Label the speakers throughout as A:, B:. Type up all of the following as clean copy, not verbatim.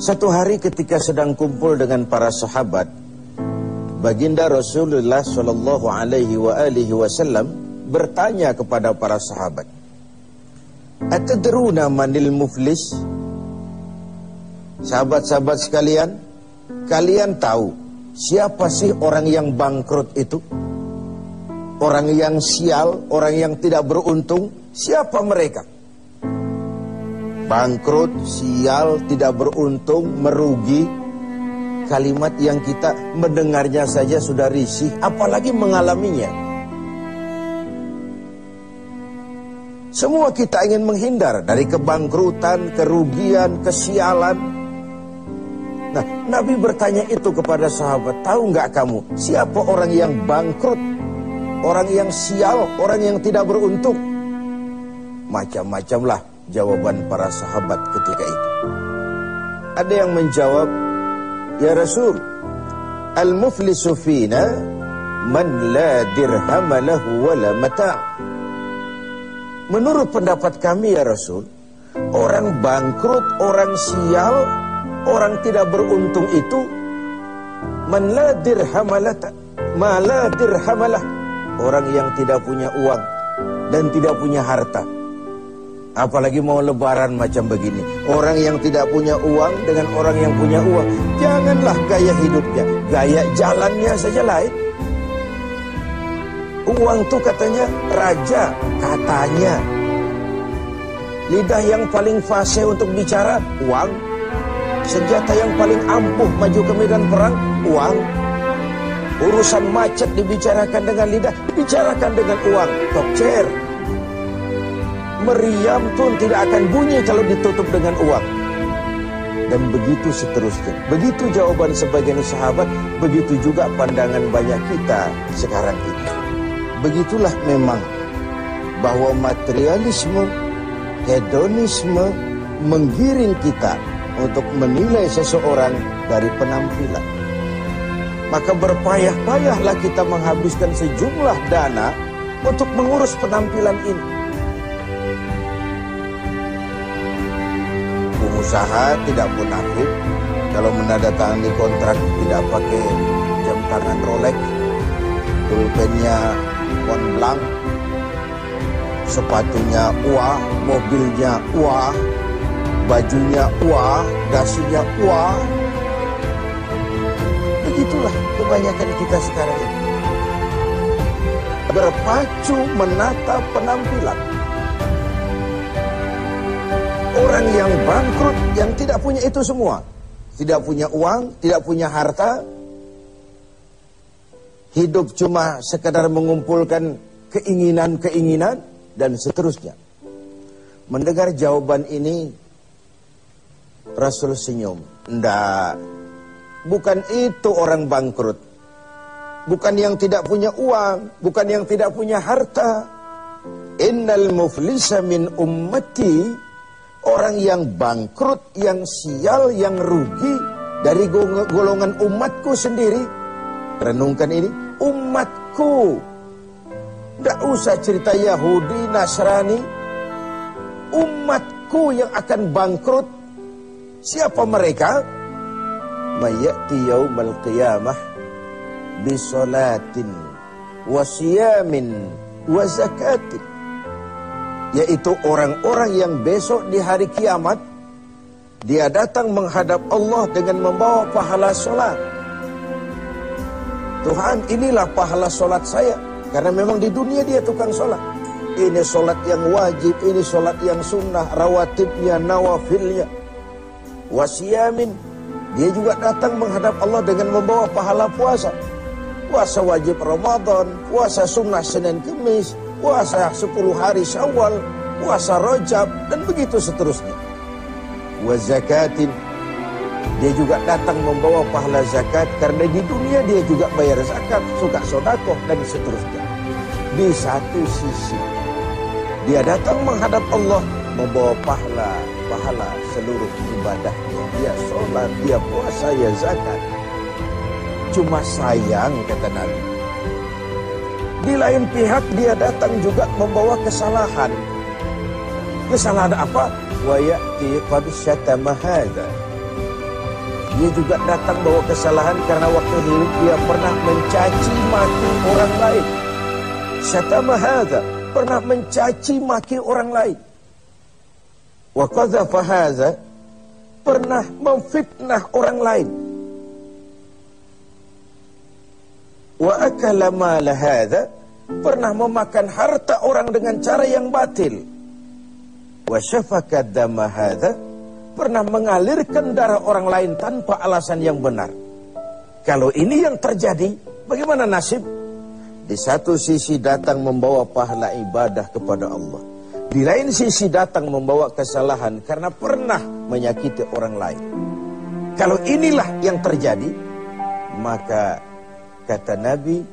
A: Satu hari ketika sedang kumpul dengan para sahabat, baginda Rasulullah Shallallahu Alaihi Wasallam bertanya kepada para sahabat, "Atadruna manil muflis?" Sahabat-sahabat sekalian, kalian tahu siapa sih orang yang bangkrut itu? Orang yang sial, orang yang tidak beruntung, siapa mereka? Bangkrut, sial, tidak beruntung, merugi. Kalimat yang kita mendengarnya saja sudah risih, apalagi mengalaminya. Semua kita ingin menghindar dari kebangkrutan, kerugian, kesialan. Nah, Nabi bertanya itu kepada sahabat, tahu nggak kamu siapa orang yang bangkrut, orang yang sial, orang yang tidak beruntung? Macam-macamlah jawaban para sahabat ketika itu. Ada yang menjawab, "Ya Rasul, al-muflisu fina man la dirham lahu wa la mata'." Menurut pendapat kami ya Rasul, orang bangkrut, orang sial, orang tidak beruntung itu man la dirham lahu, orang yang tidak punya uang dan tidak punya harta. Apalagi mau lebaran macam begini, orang yang tidak punya uang dengan orang yang punya uang, janganlah gaya hidupnya, gaya jalannya saja lain. Uang tuh katanya raja, katanya. Lidah yang paling fasih untuk bicara, uang. Senjata yang paling ampuh maju ke medan perang, uang. Urusan macet dibicarakan dengan lidah, bicarakan dengan uang. Tokcer. Meriam pun tidak akan bunyi kalau ditutup dengan uang. Dan begitu seterusnya. Begitu jawaban sebagian sahabat, begitu juga pandangan banyak kita sekarang ini. Begitulah memang bahwa materialisme, hedonisme menggiring kita untuk menilai seseorang dari penampilan. Maka berpayah-payahlah kita menghabiskan sejumlah dana untuk mengurus penampilan ini. Pengusaha tidak munafik kalau menandatangani kontrak tidak pakai jam tangan Rolex, pulpennya Montblanc, sepatunya wah, mobilnya wah, bajunya wah, dasinya wah. Begitulah kebanyakan kita sekarang ini. Berpacu menata penampilan. Orang yang bangkrut, yang tidak punya itu semua, tidak punya uang, tidak punya harta, hidup cuma sekedar mengumpulkan keinginan-keinginan dan seterusnya. Mendengar jawaban ini, Rasul senyum. Enggak, bukan itu orang bangkrut. Bukan yang tidak punya uang, bukan yang tidak punya harta. Innal muflisa min ummati, orang yang bangkrut, yang sial, yang rugi dari golongan umatku sendiri. Renungkan ini, umatku. Tidak usah cerita Yahudi, Nasrani. Umatku yang akan bangkrut. Siapa mereka? Mayati yaumal qiyamah bisolatin wa siyamin wa zakatin. Yaitu orang-orang yang besok di hari kiamat dia datang menghadap Allah dengan membawa pahala solat. Tuhan, inilah pahala solat saya, karena memang di dunia dia tukang solat. Ini solat yang wajib, ini solat yang sunnah, rawatibnya, nawafilnya. Wasiyamin, dia juga datang menghadap Allah dengan membawa pahala puasa. Puasa wajib Ramadan, puasa sunnah Senin Kemis, puasa 10 hari Syawal, puasa Rajab, dan begitu seterusnya. Wa zakatin, dia juga datang membawa pahala zakat, karena di dunia dia juga bayar zakat, suka sedekah, dan seterusnya. Di satu sisi, dia datang menghadap Allah, membawa pahala seluruh ibadahnya. Dia sholat, dia puasa, dia zakat. Cuma sayang, kata Nabi, di lain pihak dia datang juga membawa kesalahan. Kesalahan apa? Wa ya'ti qad syatama hadza. Dia juga datang bawa kesalahan karena waktu hidup dia pernah mencaci maki orang lain. Syatama hadza, pernah mencaci maki orang lain. Wa qadhafa hadza, pernah memfitnah orang lain. Wa akala mala hadza, pernah memakan harta orang dengan cara yang batil. Wa syafaka dama hadza, pernah mengalirkan darah orang lain tanpa alasan yang benar. Kalau ini yang terjadi, bagaimana nasib? Di satu sisi datang membawa pahala ibadah kepada Allah. Di lain sisi datang membawa kesalahan karena pernah menyakiti orang lain. Kalau inilah yang terjadi, maka kata Nabi,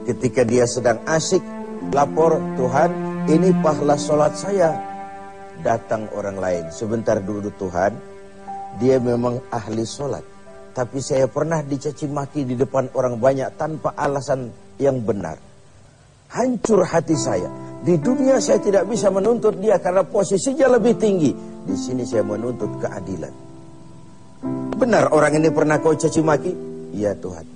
A: ketika dia sedang asyik lapor, Tuhan, ini pahala sholat saya. Datang orang lain, sebentar dulu Tuhan, dia memang ahli sholat, tapi saya pernah dicaci maki di depan orang banyak tanpa alasan yang benar. Hancur hati saya. Di dunia saya tidak bisa menuntut dia karena posisinya lebih tinggi. Di sini saya menuntut keadilan. Benar orang ini pernah kau caci maki? Ya Tuhan.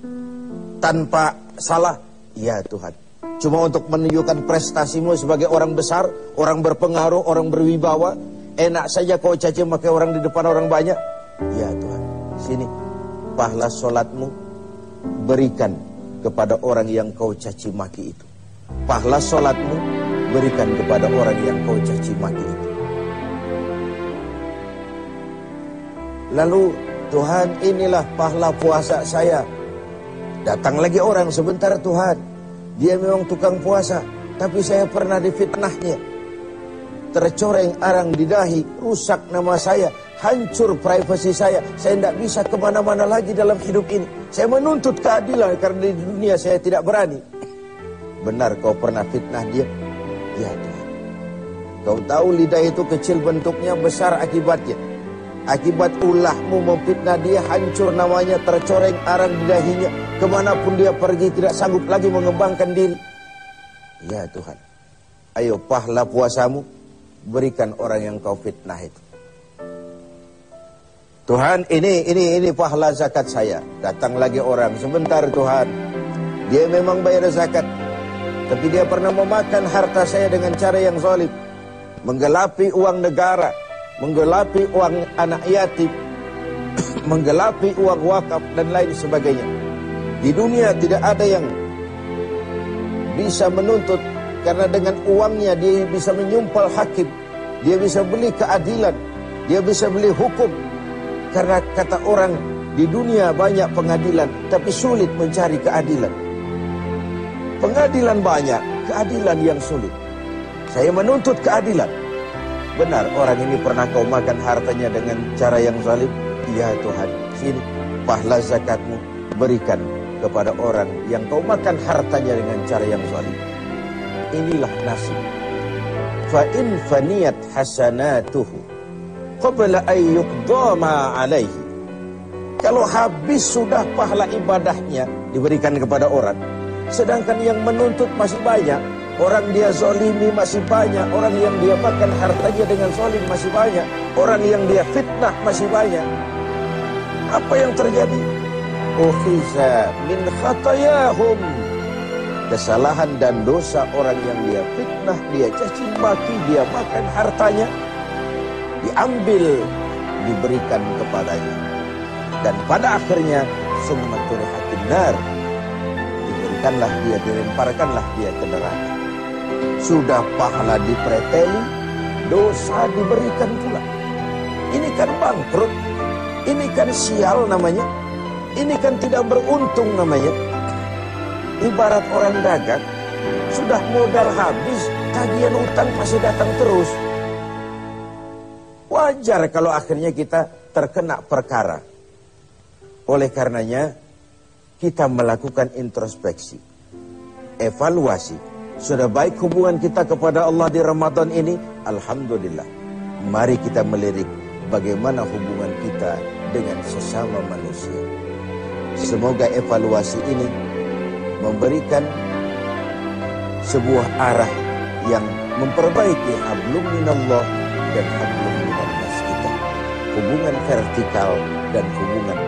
A: Tanpa salah? Ya Tuhan. Cuma untuk menunjukkan prestasimu sebagai orang besar, orang berpengaruh, orang berwibawa. Enak saja kau caci maki orang di depan orang banyak. Ya Tuhan, sini pahala sholatmu berikan kepada orang yang kau caci maki itu. Pahala sholatmu berikan kepada orang yang kau caci maki itu. Lalu, Tuhan, inilah pahala puasa saya. Datang lagi orang, sebentar Tuhan, dia memang tukang puasa, tapi saya pernah difitnahnya. Tercoreng arang di dahi, rusak nama saya, hancur privasi saya tidak bisa kemana-mana lagi dalam hidup ini. Saya menuntut keadilan karena di dunia saya tidak berani. Benar kau pernah fitnah dia? Ya Tuhan. Kau tahu lidah itu kecil bentuknya, besar akibatnya. Akibat ulahmu memfitnah dia, hancur namanya, tercoreng arang di dahinya. Kemanapun dia pergi tidak sanggup lagi mengembangkan diri. Ya Tuhan, ayo pahala puasamu berikan orang yang kau fitnah itu. Tuhan, ini pahala zakat saya. Datang lagi orang, sebentar Tuhan, dia memang bayar zakat, tapi dia pernah memakan harta saya dengan cara yang zalim, menggelapi uang negara, menggelapi uang anak yatim, menggelapi uang wakaf dan lain sebagainya. Di dunia tidak ada yang bisa menuntut, karena dengan uangnya dia bisa menyumpal hakim, dia bisa beli keadilan, dia bisa beli hukum. Karena kata orang, di dunia banyak pengadilan, tapi sulit mencari keadilan. Pengadilan banyak, keadilan yang sulit. Saya menuntut keadilan. Benar, orang ini pernah kau makan hartanya dengan cara yang zalim? Ya Tuhan, sini pahala zakatmu berikan kepada orang yang kau makan hartanya dengan cara yang zalim. Inilah nasib. Fa in faniyat hasanatuhu qabla an yuqda ma alaihi. Kalau habis sudah pahala ibadahnya diberikan kepada orang, sedangkan yang menuntut masih banyak, orang dia zalimi masih banyak, orang yang dia makan hartanya dengan zalim masih banyak, orang yang dia fitnah masih banyak. Apa yang terjadi? Ukhiza min khatayahum. Kesalahan dan dosa orang yang dia fitnah, dia caci maki, dia makan hartanya, diambil, diberikan kepadanya. Dan pada akhirnya summa turihatin nar, diberikanlah dia, dilemparkanlah dia ke neraka. Sudah pahala dipreteli, dosa diberikan pula. Ini kan bangkrut, ini kan sial namanya, ini kan tidak beruntung namanya. Ibarat orang dagang, sudah modal habis, tagihan utang masih datang terus. Wajar kalau akhirnya kita terkena perkara. Oleh karenanya, kita melakukan introspeksi, evaluasi. Sudah baik hubungan kita kepada Allah di Ramadan ini? Alhamdulillah. Mari kita melirik bagaimana hubungan kita dengan sesama manusia. Semoga evaluasi ini memberikan sebuah arah yang memperbaiki hablum minallah dan hablum minannas kita. Hubungan vertikal dan hubungan